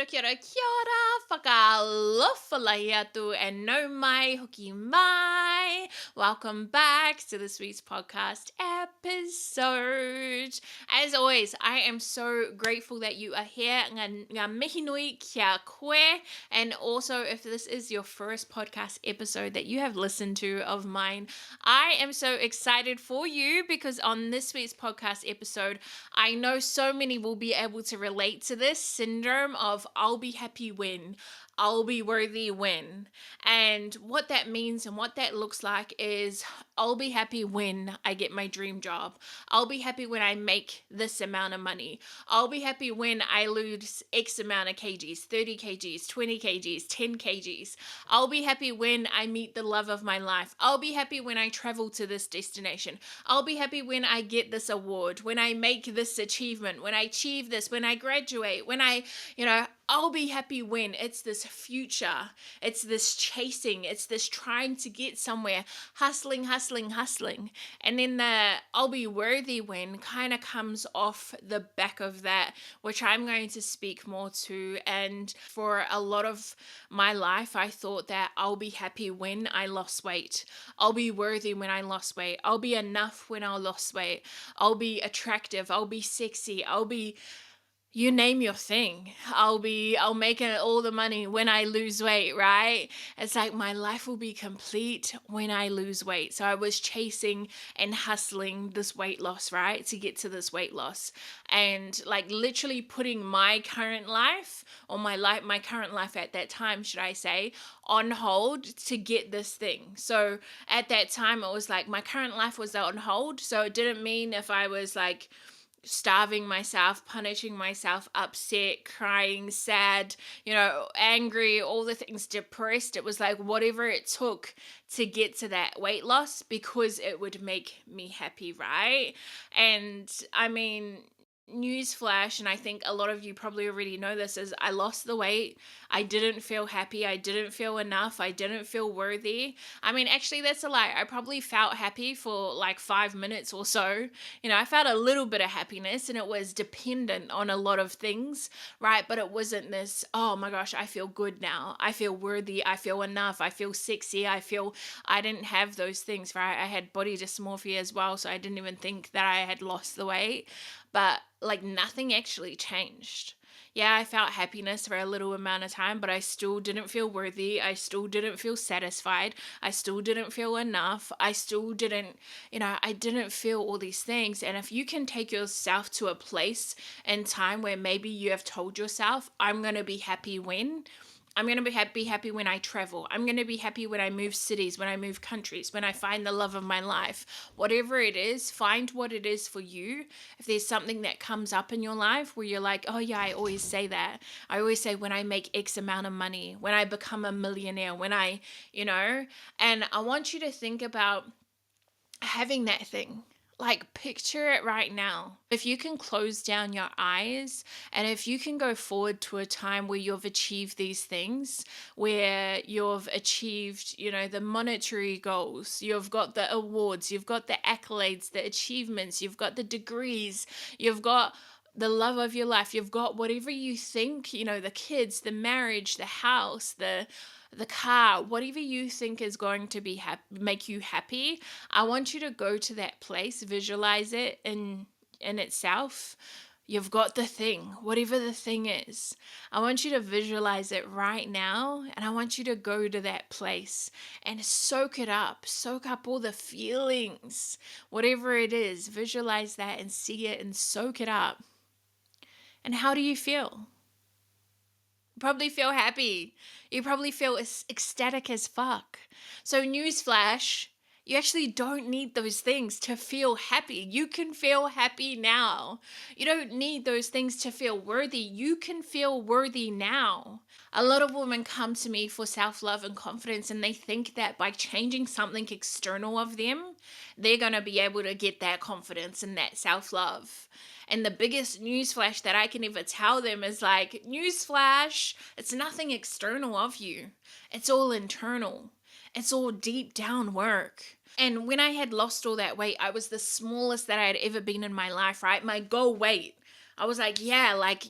kia ora, whakalofa atu, and no mai, hoki mai. Welcome back to this week's podcast episode. As always, I am so grateful that you are here. Ngā mihi nui kia koe. And also, if this is your first podcast episode that you have listened to of mine, I am so excited for you because on this week's podcast episode, I know so many will be able to relate to this syndrome of I'll be happy when, I'll be worthy when. And what that means and what that looks like is I'll be happy when I get my dream job. I'll be happy when I make this amount of money. I'll be happy when I lose X amount of kgs, 30 kgs, 20 kgs, 10 kgs. I'll be happy when I meet the love of my life. I'll be happy when I travel to this destination. I'll be happy when I get this award, when I make this achievement, when I achieve this, when I graduate, when I'll be happy when. It's this future. It's this chasing. It's this trying to get somewhere, hustling. And then the I'll be worthy when kind of comes off the back of that, which I'm going to speak more to. And for a lot of my life, I thought that I'll be happy when I lost weight. I'll be worthy when I lost weight. I'll be enough when I lost weight. I'll be attractive. I'll be sexy. I'll be, you name your thing. I'll make all the money when I lose weight, right? It's like my life will be complete when I lose weight. So I was chasing and hustling this weight loss, right? To get to this weight loss. And like literally putting my current life or my current life at that time, should I say, on hold to get this thing. So at that time, it was like my current life was on hold. So it didn't mean if I was like starving myself, punishing myself, upset, crying, sad, angry, all the things, depressed. It was like whatever it took to get to that weight loss because it would make me happy, right? And I mean, newsflash, and I think a lot of you probably already know this, is I lost the weight. I didn't feel happy. I didn't feel enough. I didn't feel worthy. I mean, actually, that's a lie. I probably felt happy for like 5 minutes or so. I felt a little bit of happiness and it was dependent on a lot of things, right? But it wasn't this, oh my gosh, I feel good now. I feel worthy. I feel enough. I feel sexy. I didn't have those things, right? I had body dysmorphia as well. So I didn't even think that I had lost the weight. But like nothing actually changed. Yeah, I felt happiness for a little amount of time, but I still didn't feel worthy. I still didn't feel satisfied. I still didn't feel enough. I still didn't, I didn't feel all these things. And if you can take yourself to a place and time where maybe you have told yourself, I'm going to be happy when, I'm going to be happy when I travel. I'm going to be happy when I move cities, when I move countries, when I find the love of my life. Whatever it is, find what it is for you. If there's something that comes up in your life where you're like, oh yeah, I always say that. I always say when I make X amount of money, when I become a millionaire, when I, and I want you to think about having that thing. Like, picture it right now. If you can close down your eyes and if you can go forward to a time where you've achieved these things, where you've achieved, the monetary goals, you've got the awards, you've got the accolades, the achievements, you've got the degrees, you've got the love of your life, you've got whatever you think, the kids, the marriage, the house, the car, whatever you think is going to be make you happy. I want you to go to that place, visualize it in itself. You've got the thing, whatever the thing is. I want you to visualize it right now, and I want you to go to that place and soak up all the feelings, whatever it is. Visualize that and see it and soak it up. And how do you feel? Probably feel happy. You probably feel ecstatic as fuck. So newsflash, you actually don't need those things to feel happy. You can feel happy now. You don't need those things to feel worthy. You can feel worthy now. A lot of women come to me for self-love and confidence, and they think that by changing something external of them, they're going to be able to get that confidence and that self-love. And the biggest newsflash that I can ever tell them is like, newsflash, it's nothing external of you. It's all internal. It's all deep down work. And when I had lost all that weight, I was the smallest that I had ever been in my life, right? My goal weight, I was like, yeah, like,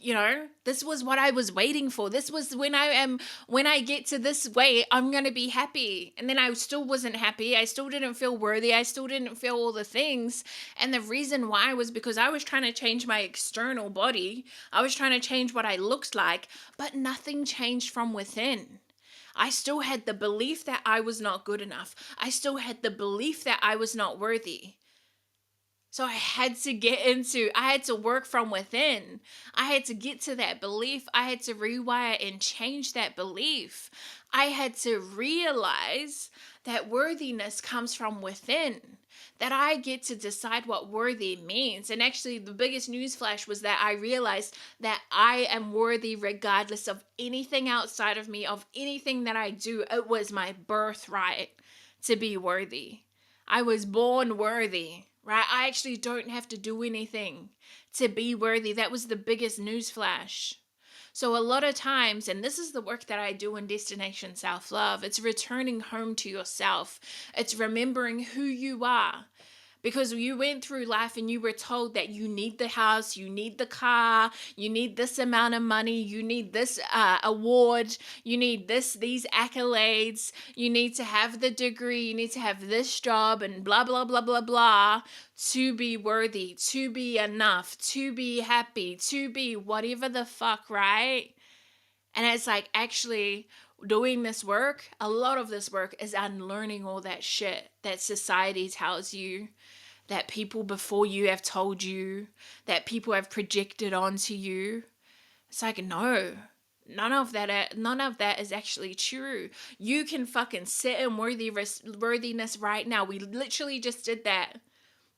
this was what I was waiting for. This was when I get to this weight, I'm going to be happy. And then I still wasn't happy. I still didn't feel worthy. I still didn't feel all the things. And the reason why was because I was trying to change my external body. I was trying to change what I looked like, but nothing changed from within. I still had the belief that I was not good enough. I still had the belief that I was not worthy. So I had to work from within. I had to get to that belief. I had to rewire and change that belief. I had to realize that worthiness comes from within, that I get to decide what worthy means. And actually, the biggest newsflash was that I realized that I am worthy regardless of anything outside of me, of anything that I do. It was my birthright to be worthy. I was born worthy, right? I actually don't have to do anything to be worthy. That was the biggest news flash. So a lot of times, and this is the work that I do in Destination Self-Love, it's returning home to yourself. It's remembering who you are. Because you went through life and you were told that you need the house, you need the car, you need this amount of money, you need this award, you need these accolades, you need to have the degree, you need to have this job, and blah, blah, blah, blah, blah, to be worthy, to be enough, to be happy, to be whatever the fuck, right? And it's like, actually doing this work, a lot of this work is unlearning all that shit that society tells you, that people before you have told you, that people have projected onto you. It's like, no, none of that is actually true. You can fucking sit in worthiness right now. We literally just did that.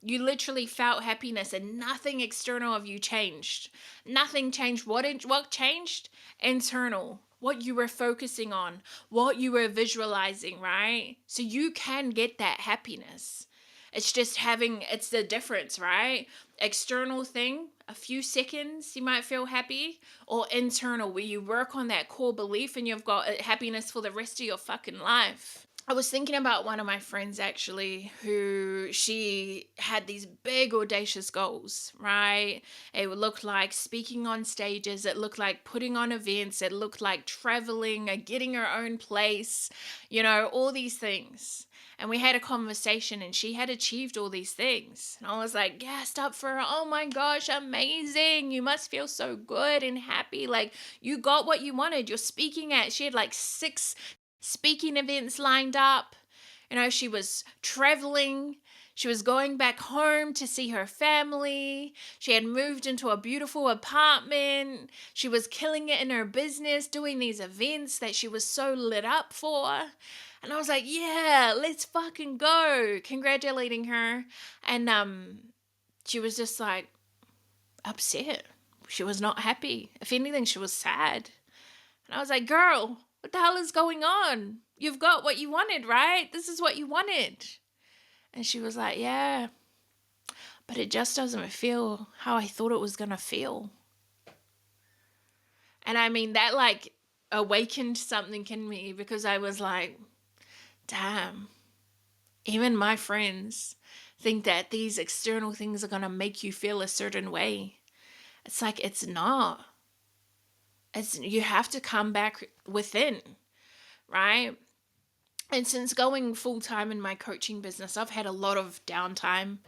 You literally felt happiness and nothing external of you changed. Nothing changed. What changed? Internal. What you were focusing on, what you were visualizing, right? So you can get that happiness. It's the difference, right? External thing, a few seconds, you might feel happy, or internal, where you work on that core belief and you've got happiness for the rest of your fucking life. I was thinking about one of my friends actually, who she had these big audacious goals, right? It would look like speaking on stages, it looked like putting on events, it looked like traveling, getting her own place, all these things. And we had a conversation and she had achieved all these things. And I was like, gassed up for her. Oh my gosh, amazing. You must feel so good and happy. Like, you got what you wanted. She had like 6 speaking events lined up. She was traveling. She was going back home to see her family. She had moved into a beautiful apartment. She was killing it in her business, doing these events that she was so lit up for. And I was like, yeah, let's fucking go. Congratulating her. And she was just like upset. She was not happy. If anything, she was sad. And I was like, girl, what the hell is going on? You've got what you wanted, right? This is what you wanted. And she was like, yeah, but it just doesn't feel how I thought it was going to feel. And I mean, that like awakened something in me, because I was like, damn, even my friends think that these external things are going to make you feel a certain way. It's like, it's not. You have to come back within, right? And since going full time in my coaching business, I've had a lot of downtime.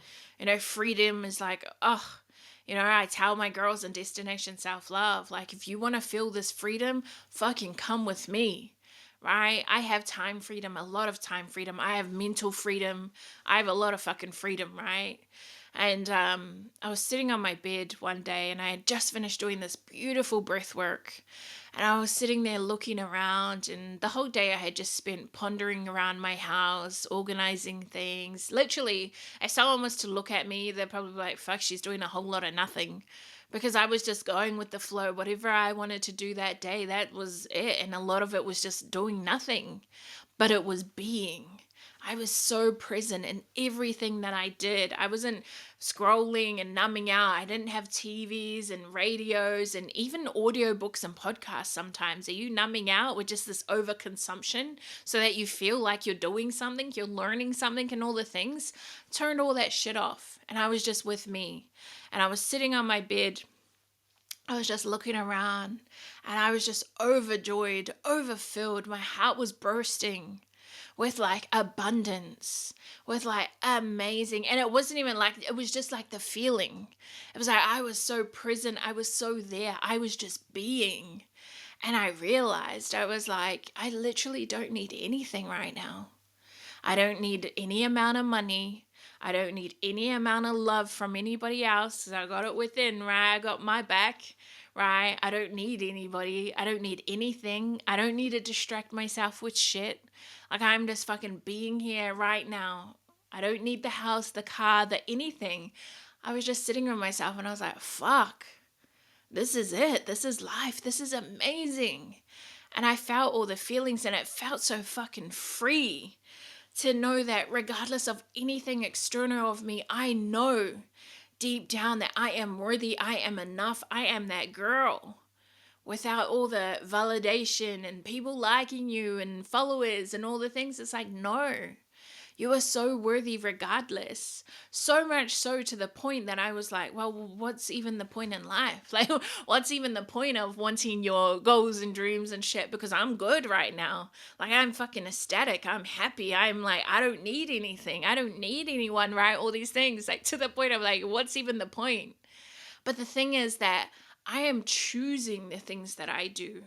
Freedom is like, I tell my girls in Destination Self-Love, like, if you want to feel this freedom, fucking come with me, right? I have time freedom, a lot of time freedom. I have mental freedom. I have a lot of fucking freedom, right? And I was sitting on my bed one day and I had just finished doing this beautiful breath work. And I was sitting there looking around, and the whole day I had just spent pondering around my house, organizing things. Literally, if someone was to look at me, they'd probably be like, fuck, she's doing a whole lot of nothing. Because I was just going with the flow. Whatever I wanted to do that day, that was it. And a lot of it was just doing nothing, but it was being. I was so present in everything that I did. I wasn't scrolling and numbing out. I didn't have TVs and radios and even audiobooks and podcasts sometimes. Are you numbing out with just this overconsumption so that you feel like you're doing something, you're learning something and all the things? Turned all that shit off. And I was just with me. And I was sitting on my bed I was just looking around and I was just overjoyed, overfilled. My heart was bursting with like abundance, with like amazing. And it wasn't even like, it was just like the feeling. It was like I was so present, I was so there, I was just being. And I realized, I was like, I literally don't need anything right now. I don't need any amount of money. I don't need any amount of love from anybody else. I got it within, right? I got my back, right? I don't need anybody. I don't need anything. I don't need to distract myself with shit. Like, I'm just fucking being here right now. I don't need the house, the car, the anything. I was just sitting with myself and I was like, fuck, this is it. This is life. This is amazing. And I felt all the feelings and it felt so fucking free to know that regardless of anything external of me, I know deep down that I am worthy, I am enough, I am that girl. Without all the validation and people liking you and followers and all the things, it's like, no. You are so worthy regardless. So much so to the point that I was like, well, what's even the point in life? Like, what's even the point of wanting your goals and dreams and shit? Because I'm good right now. Like, I'm fucking ecstatic. I'm happy. I'm like, I don't need anything. I don't need anyone, right? All these things. Like, to the point of like, what's even the point? But the thing is that I am choosing the things that I do.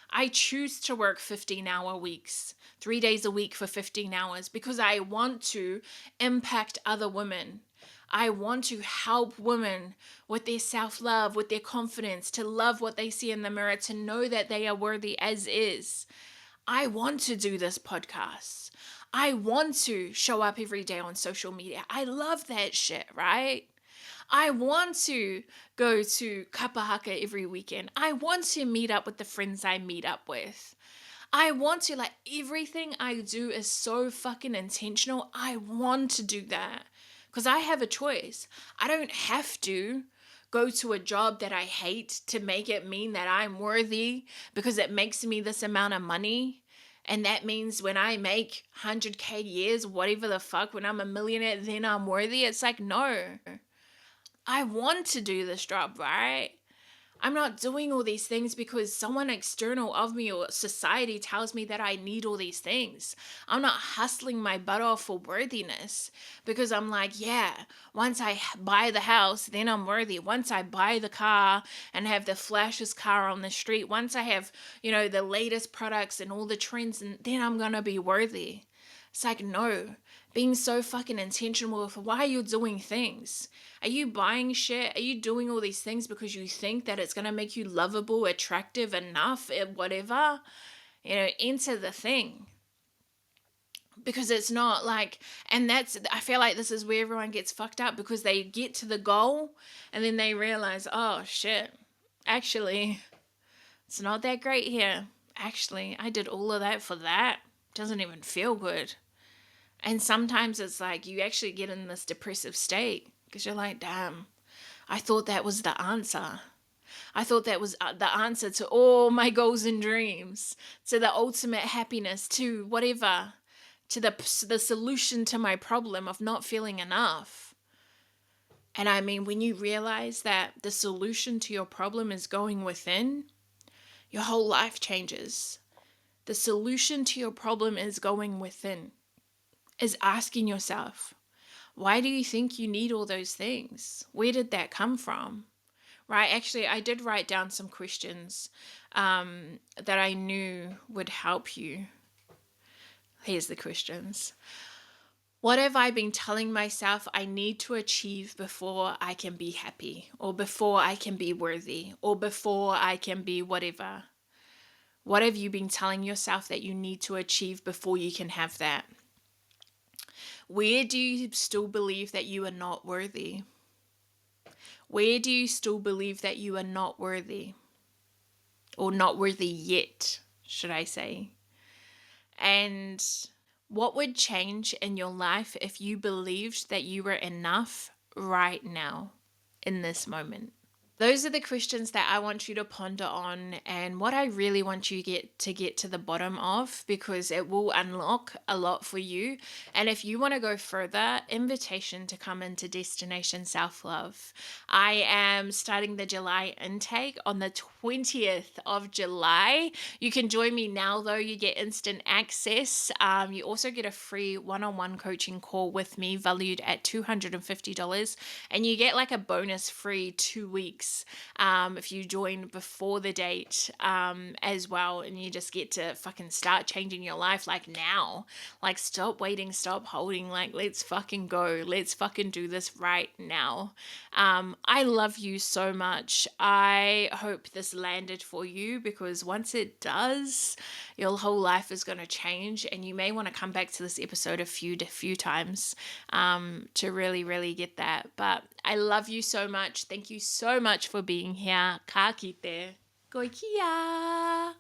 I choose to work 15-hour weeks, 3 days a week for 15 hours because I want to impact other women. I want to help women with their self-love, with their confidence, to love what they see in the mirror, to know that they are worthy as is. I want to do this podcast. I want to show up every day on social media. I love that shit, right? I want to go to Kapahaka every weekend. I want to meet up with the friends I meet up with. I want to, like, everything I do is so fucking intentional. I want to do that because I have a choice. I don't have to go to a job that I hate to make it mean that I'm worthy because it makes me this amount of money. And that means when I make 100K years, whatever the fuck, when I'm a millionaire, then I'm worthy. It's like, no. I want to do this job, right? I'm not doing all these things because someone external of me or society tells me that I need all these things. I'm not hustling my butt off for worthiness because I'm like, yeah, once I buy the house, then I'm worthy. Once I buy the car and have the flashiest car on the street, once I have, the latest products and all the trends, and then I'm going to be worthy. It's like, no, being so fucking intentional with why you're doing things. Are you buying shit? Are you doing all these things because you think that it's going to make you lovable, attractive enough, whatever? Enter the thing. Because it's not like, and I feel like this is where everyone gets fucked up because they get to the goal and then they realize, oh shit, actually, it's not that great here. Actually, I did all of that for that. Doesn't even feel good. And sometimes it's like you actually get in this depressive state because you're like, damn, I thought that was the answer. I thought that was the answer to all my goals and dreams, to the ultimate happiness, to whatever, to the solution to my problem of not feeling enough. And I mean, when you realize that the solution to your problem is going within, your whole life changes. The solution to your problem is going within. Is asking yourself, why do you think you need all those things? Where did that come from? Right? Actually, I did write down some questions that I knew would help you. Here's the questions. What have I been telling myself I need to achieve before I can be happy, or before I can be worthy, or before I can be whatever? What have you been telling yourself that you need to achieve before you can have that? Where do you still believe that you are not worthy? Where do you still believe that you are not worthy? Or not worthy yet, should I say? And what would change in your life if you believed that you were enough right now, in this moment? Those are the questions that I want you to ponder on, and what I really want you get to the bottom of, because it will unlock a lot for you. And if you want to go further, invitation to come into Destination Self Love. I am starting the July intake on the 20th of July. You can join me now, though. You get instant access. You also get a free one-on-one coaching call with me, valued at $250, and you get like a bonus free 2 weeks if you join before the date as well. And you just get to fucking start changing your life like now. Like, stop waiting, stop holding. Like, let's fucking go. Let's fucking do this right now. I love you so much. I hope this landed for you, because once it does, your whole life is going to change, and you may want to come back to this episode a few times to really, really get that. But I love you so much. Thank you so much for being here. Ka kite. Koikia.